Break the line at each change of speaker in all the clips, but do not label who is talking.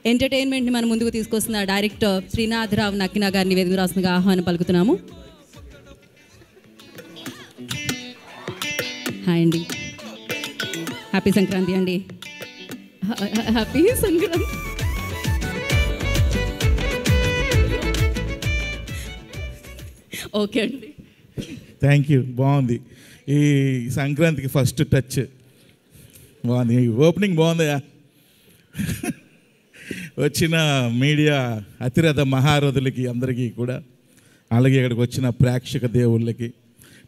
ఎంటర్టైన్మెంట్ని మన ముందుకు తీసుకొస్తున్న డైరెక్టర్ శ్రీనాథరావు నక్కినా గారిని వేదిక రాష్ట్రంగా ఆహ్వానం పలుకుతున్నాము. హాయ్ అండి, హ్యాపీ సంక్రాంతి అండి. హ్యాపీ సంక్రాంతి. ఓకే అండి,
థ్యాంక్ యూ. బాగుంది ఈ సంక్రాంతికి ఫస్ట్ టచ్ బాగుంది, ఓపెనింగ్ బాగుందయా. వచ్చిన మీడియా అతిరథ మహారథులకి అందరికీ కూడా, అలాగే ఇక్కడికి వచ్చిన ప్రేక్షక దేవుళ్ళకి,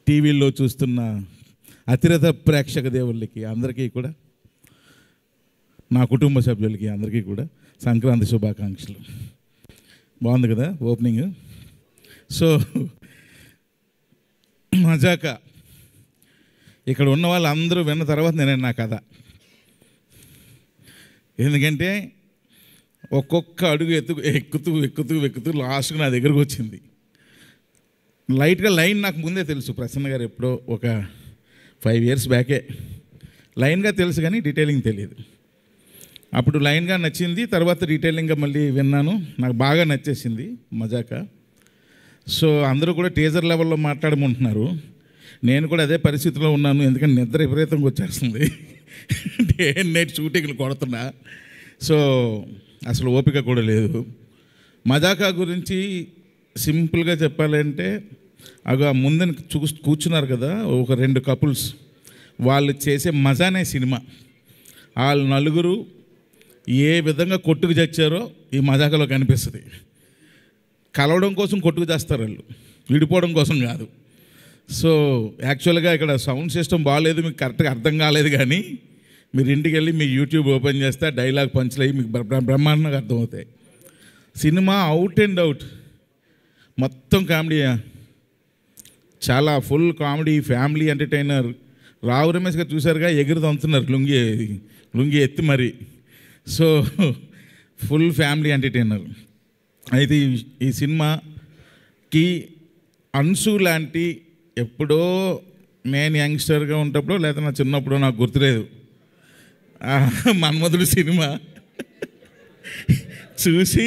టీవీల్లో చూస్తున్న అతిరథ ప్రేక్షక దేవుళ్ళకి అందరికీ కూడా, నా కుటుంబ సభ్యులకి అందరికీ కూడా సంక్రాంతి శుభాకాంక్షలు. బాగుంది కదా ఓపెనింగ్. సో మజాకా ఇక్కడ ఉన్న వాళ్ళు అందరూ విన్న తర్వాత నేను నా కథ, ఎందుకంటే ఒక్కొక్క అడుగు ఎక్కుతూ లాస్ట్గా నా దగ్గరకు వచ్చింది. లైట్గా లైన్ నాకు ముందే తెలుసు, ప్రసన్న గారు ఎప్పుడో ఒక 5 years బ్యాకే లైన్గా తెలుసు కానీ డీటెయిలింగ్ తెలియదు. అప్పుడు లైన్గా నచ్చింది, తర్వాత డీటెయిలింగ్గా మళ్ళీ విన్నాను, నాకు బాగా నచ్చేసింది మజాకా. సో అందరూ కూడా టీజర్ లెవెల్లో మాట్లాడమంటున్నారు, నేను కూడా అదే పరిస్థితిలో ఉన్నాను, ఎందుకంటే నిద్ర విపరీతంగా వచ్చేస్తుంది. డే అండ్ నైట్ షూటింగ్లు కొడుతున్నా, సో అసలు ఓపిక కూడా లేదు. మజాకా గురించి సింపుల్గా చెప్పాలంటే, అగా ముందని కూర్చున్నారు కదా ఒక 2 couples, వాళ్ళు చేసే మజానే సినిమా. వాళ్ళు నలుగురు ఏ విధంగా కొట్టుకు చచ్చారో ఈ మజాకాలో కనిపిస్తుంది. కలవడం కోసం కొట్టుకు చేస్తారు వాళ్ళు, విడిపోవడం కోసం కాదు. సో యాక్చువల్గా ఇక్కడ సౌండ్ సిస్టమ్ బాగాలేదు, మీకు కరెక్ట్గా అర్థం కాలేదు, కానీ మీరు ఇంటికి వెళ్ళి మీ యూట్యూబ్ ఓపెన్ చేస్తే డైలాగ్ పంచులు అయ్యి మీకు బ్రహ్మాండంగా అర్థమవుతాయి. సినిమా అవుట్ అండ్ అవుట్ మొత్తం కామెడీ, చాలా full comedy, family entertainer. Rao Ramesh గారు చూసారుగా, ఎగురు తంతున్నారు లుంగి ఎత్తి మరి. So full family entertainer. అయితే ఈ సినిమాకి అన్సు లాంటి, ఎప్పుడో నేను యంగ్స్టర్గా ఉన్నప్పుడు లేదా నా చిన్నప్పుడు నాకు గుర్తులేదు, మన్మధుడు సినిమా చూసి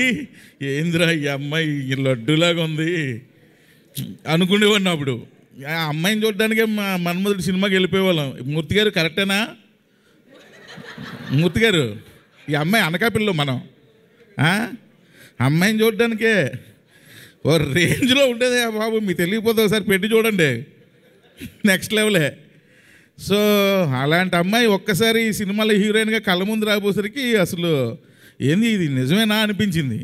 ఏంద్రా ఈ అమ్మాయి లడ్డులాగా ఉంది అనుకునేవాడిని. అప్పుడు ఆ అమ్మాయిని చూడడానికే మన్మధుడు సినిమాకి వెళ్ళిపోయేవాళ్ళం. మూర్తి గారు కరెక్టేనా? మూర్తి గారు, ఈ అమ్మాయి అనకాపిల్లో మనం అమ్మాయిని చూడడానికే ఓ రేంజ్లో ఉండేది బాబు, మీకు తెలియకపోతే ఒకసారి పెట్టి చూడండి, నెక్స్ట్ లెవెలే. సో అలాంటి అమ్మాయి ఒక్కసారి ఈ సినిమాలో హీరోయిన్గా కళ్ళ ముందు రాబోసరికి అసలు ఏంది ఇది నిజమేనా అనిపించింది.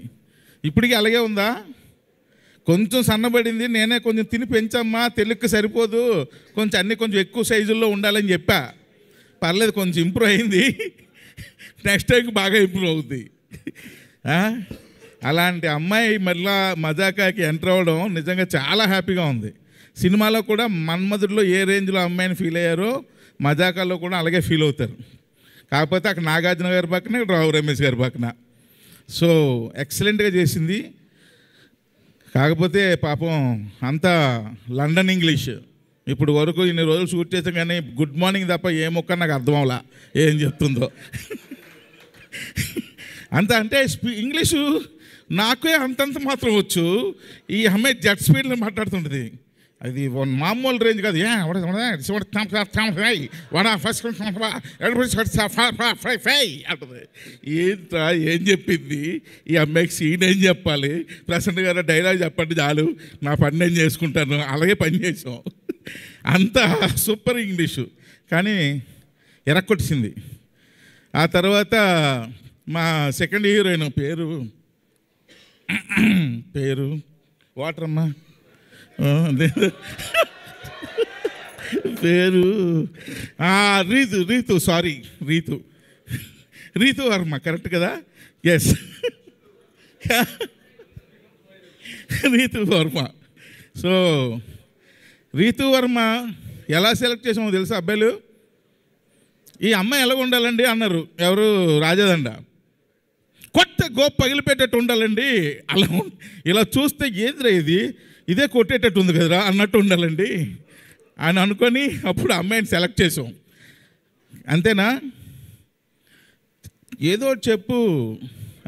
ఇప్పటికీ అలాగే ఉందా? కొంచెం సన్నబడింది, నేనే కొంచెం తిని పెంచమ్మా, తెలుగుకి సరిపోదు, కొంచెం అన్నీ కొంచెం ఎక్కువ సైజుల్లో ఉండాలని చెప్పా. పర్లేదు, కొంచెం ఇంప్రూవ్ అయింది, నెక్స్ట్ టైంకి బాగా ఇంప్రూవ్ అవుద్ది. అలాంటి అమ్మాయి మళ్ళా మజాకాకి ఎంటర్ అవ్వడం నిజంగా చాలా హ్యాపీగా ఉంది. సినిమాలో కూడా మన్మధుడిలో ఏ రేంజ్లో అమ్మాయిని ఫీల్ అయ్యారో మజాకాలో కూడా అలాగే ఫీల్ అవుతారు. కాకపోతే అక్కడ నాగార్జున గారి పక్కన, ఇక్కడ రావు రమేష్ గారి పక్కన. సో ఎక్సలెంట్గా చేసింది. కాకపోతే పాపం అంతా లండన్ ఇంగ్లీష్. ఇప్పుడు వరకు ఇన్ని రోజులు షూట్ చేసాం కానీ గుడ్ మార్నింగ్ తప్ప ఏ మొక్క నాకు అర్థం అవలా ఏం చెప్తుందో. అంత అంటే ఇంగ్లీషు నాకే అంతంత మాత్రం వచ్చు. ఈ అమ్మాయి జెట్ స్పీడ్లో మాట్లాడుతుంటుంది, అది మామూలు రేంజ్ కాదు. అంటుంది. ఏంట్రా ఏం చెప్పింది ఈ అమ్మాయికి? సీన్ ఏం చెప్పాలి? ప్రసన్న గారు డైలాగ్ చెప్పండి చాలు, నా పని నేను చేసుకుంటాను. అలాగే పని చేసాం. అంత సూపర్ ఇంగ్లీషు, కానీ ఎరక్కొట్టింది. ఆ తర్వాత మా సెకండ్ హీరోయిన్ పేరు వాటరమ్మా, పేరు రీతు వర్మ, కరెక్ట్ కదా? ఎస్, రీతు వర్మ. సో రీతు వర్మ ఎలా సెలెక్ట్ చేసామో తెలుసా అబ్బాయిలు? ఈ అమ్మాయి ఎలాగ ఉండాలండి అన్నారు ఎవరు, రాజాదండ. కొత్త గోప్ పగిలిపెట్టేట్టు ఉండాలండి, అలా ఇలా చూస్తే ఏంద్రా ఇదే కొట్టేటట్టు ఉంది కదరా అన్నట్టు ఉండాలండి అని అనుకొని అప్పుడు అమ్మాయిని సెలెక్ట్ చేసాం. అంతేనా? ఏదో చెప్పు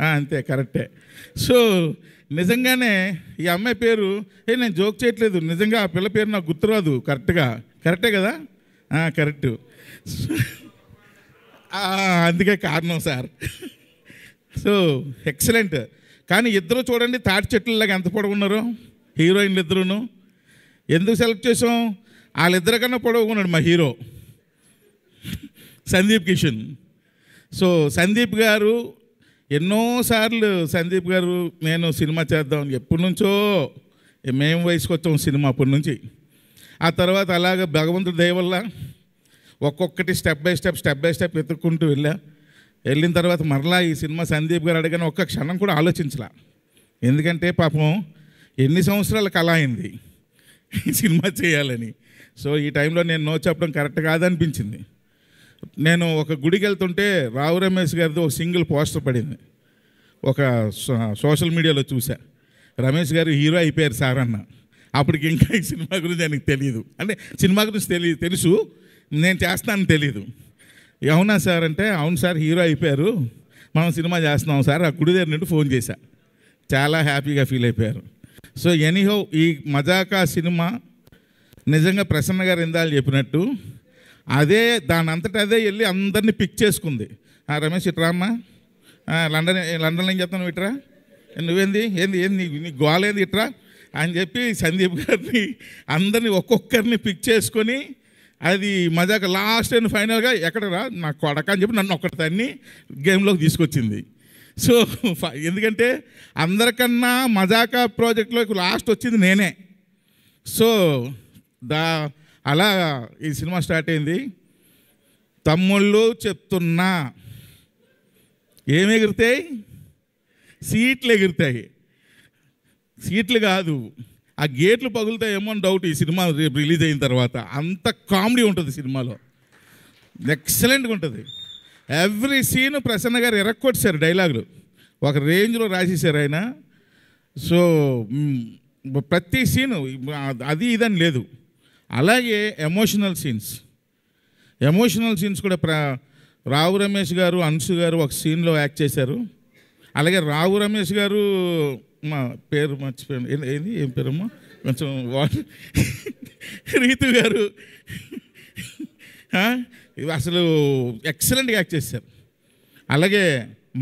అంతే కరెక్టే. సో నిజంగానే ఈ అమ్మాయి పేరు నేను జోక్ చేయట్లేదు, నిజంగా ఆ పిల్ల పేరు నాకు గుర్తురాదు కరెక్టే కదా, కరెక్టు. అందుకే కారణం సార్. So excellent. కానీ ఇద్దరు చూడండి తాటి చెట్లలాగా ఎంత పొడవున్నారు హీరోయిన్లు ఇద్దరును. ఎందుకు సెలెక్ట్ చేసాం? వాళ్ళిద్దరికన్నా పొడవుకున్నాడు మా హీరో సందీప్ కిషన్. సో సందీప్ గారు ఎన్నోసార్లు సందీప్ గారు నేను సినిమా చేద్దాం ఎప్పటి నుంచో మేము వయసుకు వచ్చాం సినిమా అప్పటి నుంచి. ఆ తర్వాత అలాగ భగవంతుడి దయ వల్ల ఒక్కొక్కటి స్టెప్ బై స్టెప్ వెతుక్కుంటూ వెళ్ళిన తర్వాత మరలా ఈ సినిమా సందీప్ గారు అడిగిన ఒక్క క్షణం కూడా ఆలోచించలా. ఎందుకంటే పాపం ఎన్ని సంవత్సరాల కళ అయింది ఈ సినిమా చేయాలని. సో ఈ టైంలో నేను నో చెప్పడం కరెక్ట్ కాదనిపించింది. నేను ఒక గుడికి వెళ్తుంటే రావు రమేష్ గారిది ఒక సింగిల్ పోస్టర్ పడింది, ఒక సోషల్ మీడియాలో చూసా. రమేష్ గారు హీరో అయిపోయారు సార్ అన్న. అప్పటికి ఇంకా ఈ సినిమా గురించి ఆయనకు తెలియదు, అంటే సినిమా గురించి తెలుసు, నేను చేస్తానని తెలీదు. అవునా సార్ అంటే అవును సార్ హీరో అయిపోయారు, మనం సినిమా చేస్తున్నాం సార్. ఆ గుడి దగ్గర నుండి ఫోన్ చేశా, చాలా హ్యాపీగా ఫీల్ అయిపోయారు. సో ఎనీహో ఈ మజాకా సినిమా నిజంగా ప్రసన్న గారు ఇందాలు చెప్పినట్టు అదే దాని అంతటా అదే వెళ్ళి అందరినీ పిక్ చేసుకుంది. రమేష్ ఇట్రామ్మా, లండన్లో ఏం చెప్తాను ఇట్రా, నువ్వేంది ఏంది నీ గోలేంది ఇట్రా అని చెప్పి సందీప్ గారిని అందరినీ ఒక్కొక్కరిని పిక్ చేసుకొని అది మజాక లాస్ట్ అండ్ ఫైనల్గా ఎక్కడరా నా కొడక అని చెప్పి నన్ను ఒక్కడిదాన్ని గేమ్లోకి తీసుకొచ్చింది. సో ఎందుకంటే అందరికన్నా మజాకా ప్రాజెక్ట్లోకి లాస్ట్ వచ్చింది నేనే. సో అలా ఈ సినిమా స్టార్ట్ అయింది. తమ్ముళ్ళు చెప్తున్నా ఏమి ఎగురుతాయి, సీట్లు ఎగురుతాయి, సీట్లు కాదు ఆ గేట్లు పగులుతాయేమో అని డౌట్ ఈ సినిమా రేపు రిలీజ్ అయిన తర్వాత. అంత కామెడీ ఉంటుంది సినిమాలో, ఎక్సలెంట్గా ఉంటుంది. ఎవ్రీ సీన్ ప్రసన్న గారు ఎరక్కొట్టారు, డైలాగులు ఒక రేంజ్లో రాసేసారు ఆయన. సో ప్రతి సీను అది ఇదని లేదు. అలాగే ఎమోషనల్ సీన్స్ కూడా రావు రమేష్ గారు అంశు గారు ఒక సీన్లో యాక్ట్ చేశారు. అలాగే రావు రమేష్ గారు మా పేరు మర్చిపోయాను, ఏం పేరమ్మా కొంచెం రీతు గారు అసలు ఎక్సలెంట్గా యాక్ట్ చేశారు. అలాగే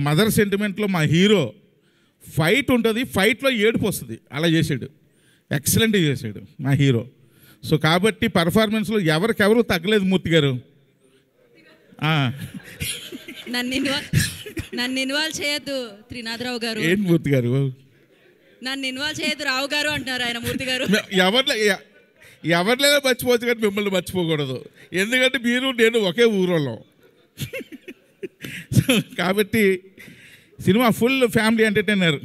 మదర్ సెంటిమెంట్లో మా హీరో ఫైట్ ఉంటుంది, ఫైట్లో ఏడుపు వస్తుంది, అలా చేశాడు, ఎక్సలెంట్గా చేశాడు మా హీరో. సో కాబట్టి పర్ఫార్మెన్స్లో ఎవరికెవరు తగ్గలేదు మూర్తి గారు.
నన్ను ఇన్వాల్వ్ చేయొద్దు త్రినాథరావు గారు.
ఏంటి మూర్తి గారు
నన్ను ఇన్వాల్వ్ చేయొద్దు రావు గారు అంటున్నారు ఆయన. మూర్తి గారు
ఎవరినైనా మర్చిపోవచ్చు కానీ మిమ్మల్ని మర్చిపోకూడదు, ఎందుకంటే మీరు నేను ఒకే ఊరోళ్ళం. కాబట్టి సినిమా ఫుల్ ఫ్యామిలీ ఎంటర్టైనర్.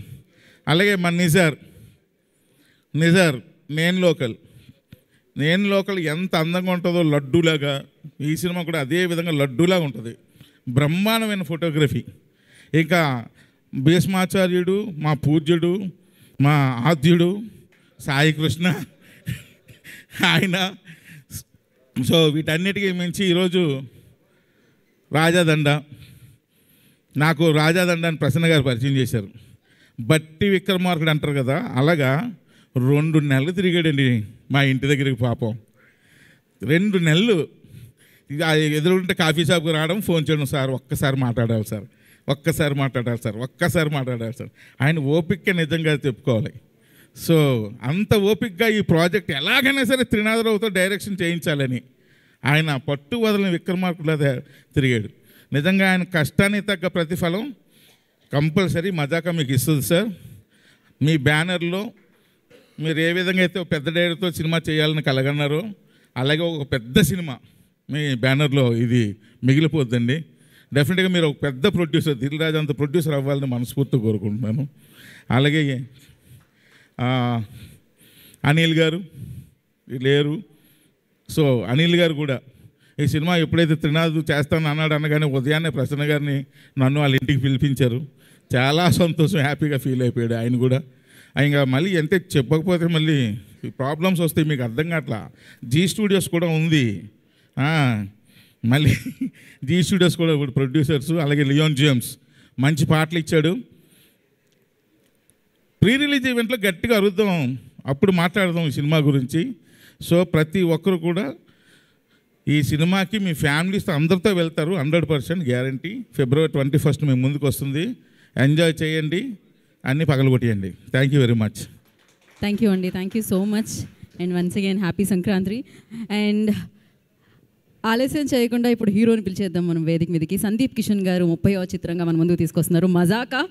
అలాగే మన నిజార్ నేను లోకల్ ఎంత అందంగా ఉంటుందో లడ్డూలాగా, ఈ సినిమా కూడా అదే విధంగా లడ్డూలాగా ఉంటుంది. బ్రహ్మాండమైన ఫోటోగ్రఫీ. ఇంకా భీష్మాచార్యుడు, మా పూజ్యుడు, మా ఆద్యుడు సాయికృష్ణ ఆయన. సో వీటన్నిటికీ మించి ఈరోజు రాజాదండ, నాకు రాజాదండాన్ని ప్రసన్న గారు పరిచయం చేశారు. బట్టి విక్రమార్కుడు అంటారు కదా, అలాగా 2 నెలలు తిరిగాడండి మా ఇంటి దగ్గరికి. పాపం 2 నెలలు ఎదురుంటే కాఫీ షాప్కి రావడం, ఫోన్ చేయడం, సార్ ఒక్కసారి మాట్లాడాలి సార్, ఒక్కసారి మాట్లాడాలి సార్. ఆయన ఓపిక నిజంగా చెప్పుకోవాలి. సో అంత ఓపికగా ఈ ప్రాజెక్ట్ ఎలాగైనా సరే త్రినాథరావుతో డైరెక్షన్ చేయించాలని ఆయన పట్టు వదలని విక్రమార్కుడు తిరిగాడు. నిజంగా ఆయన కష్టానికి తగ్గ ప్రతిఫలం కంపల్సరీ మజాకా మీకు ఇస్తుంది సార్. మీ బ్యానర్లో మీరు ఏ విధంగా అయితే పెద్ద డైరెక్టర్తో సినిమా చేయాలని కలగన్నారో, అలాగే ఒక పెద్ద సినిమా మీ బ్యానర్లో ఇది మిగిలిపోద్దండి. డెఫినెట్గా మీరు ఒక పెద్ద ప్రొడ్యూసర్, దిల్ రాజు అంత ప్రొడ్యూసర్ అవ్వాలని మనస్ఫూర్తిగా కోరుకుంటున్నాను. అలాగే అనిల్ గారు లేరు. సో అనిల్ గారు కూడా ఈ సినిమా ఎప్పుడైతే త్రినాథ్ చేస్తాను అన్నాడు అనగానే ఉదయాన్నే ప్రసన్న గారిని నన్ను వాళ్ళ ఇంటికి పిలిపించారు. చాలా సంతోషం, హ్యాపీగా ఫీల్ అయిపోయాడు ఆయన కూడా. ఇంకా మళ్ళీ ఎంత చెప్పకపోతే మళ్ళీ ప్రాబ్లమ్స్ వస్తాయి, మీకు అర్థం కావట్లా. జీ స్టూడియోస్ కూడా ఉంది, మళ్ళీ జీ స్టూడియోస్ కూడా ఇప్పుడు ప్రొడ్యూసర్స్. అలాగే లియోన్ జేమ్స్ మంచి పాటలు ఇచ్చాడు. ప్రీ రిలీజ్ ఈవెంట్లో గట్టిగా అరుద్దాం, అప్పుడు మాట్లాడదాం ఈ సినిమా గురించి. సో ప్రతి ఒక్కరు కూడా ఈ సినిమాకి మీ ఫ్యామిలీస్తో అందరితో వెళ్తారు, 100% గ్యారంటీ. February 21 మేము ముందుకు వస్తుంది. ఎంజాయ్ చేయండి, అన్నీ పగలగొట్టేయండి. Thank you very much.
Thank you అండి, thank you so much. And once again happy Sankranti. And ఆలస్యం చేయకుండా ఇప్పుడు హీరోని పిలిచేద్దాం మనం వేదిక మీదకి. సందీప్ కిషన్ గారు 30వ చిత్రంగా మన ముందుకు తీసుకొస్తున్నారు మజాకా.